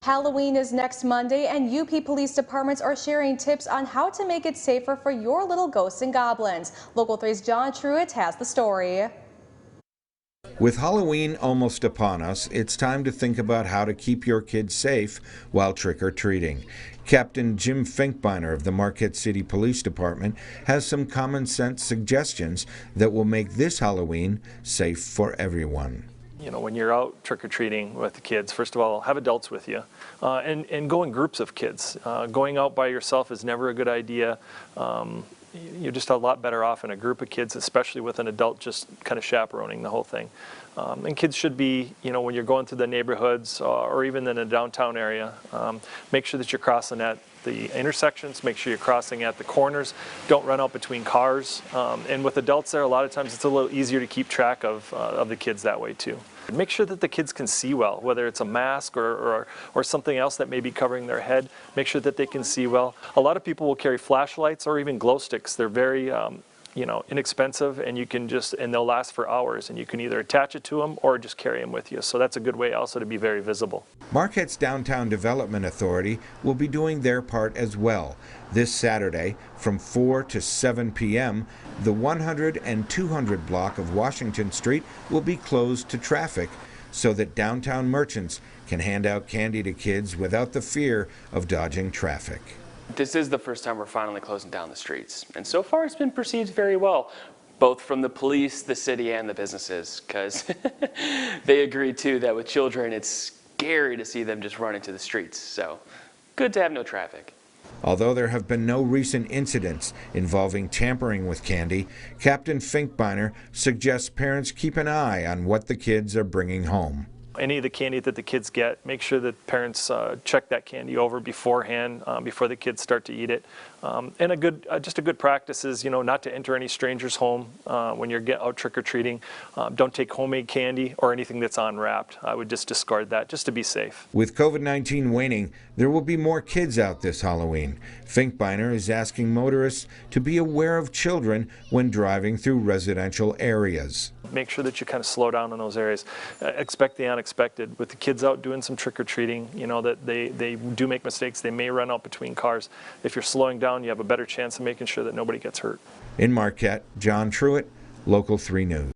Halloween is next Monday, and UP police departments are sharing tips on how to make it safer for your little ghosts and goblins. Local 3's John Truitt has the story. With Halloween almost upon us, it's time to think about how to keep your kids safe while trick-or-treating. Captain Jim Finkbeiner of the Marquette City Police Department has some common sense suggestions that will make this Halloween safe for everyone. You know, when you're out trick-or-treating with the kids, first of all, have adults with you and go in groups of kids. Going out by yourself is never a good idea. You're just a lot better off in a group of kids, especially with an adult just kind of chaperoning the whole thing. And kids should be, you know, when you're going through the neighborhoods or even in a downtown area, make sure that you're crossing at the intersections, make sure you're crossing at the corners, don't run out between cars. And with adults there, a lot of times it's a little easier to keep track of the kids that way too. Make sure that the kids can see well, whether it's a mask or something else that may be covering their head. Make sure that they can see well. A lot of people will carry flashlights or even glow sticks. They're very inexpensive, and they'll last for hours, and you can either attach it to them or just carry them with you. So that's a good way also to be very visible. Marquette's Downtown Development Authority will be doing their part as well. This Saturday from 4 to 7 p.m., the 100 and 200 block of Washington Street will be closed to traffic so that downtown merchants can hand out candy to kids without the fear of dodging traffic. This is the first time we're finally closing down the streets, and so far it's been perceived very well, both from the police, the city, and the businesses, because they agree too that with children it's scary to see them just run into the streets, so good to have no traffic. Although there have been no recent incidents involving tampering with candy, Captain Finkbeiner suggests parents keep an eye on what the kids are bringing home. Any of the candy that the kids get, make sure that parents check that candy over beforehand, before the kids start to eat it. And just a good practice is, not to enter any strangers' home when you're out trick-or-treating. Don't take homemade candy or anything that's unwrapped. I would just discard that just to be safe. With COVID-19 waning, there will be more kids out this Halloween. Finkbeiner is asking motorists to be aware of children when driving through residential areas. Make sure that you kind of slow down in those areas. Expect the unexpected. With the kids out doing some trick-or-treating, that they do make mistakes. They may run out between cars. If you're slowing down, you have a better chance of making sure that nobody gets hurt. In Marquette, John Truitt, Local 3 News.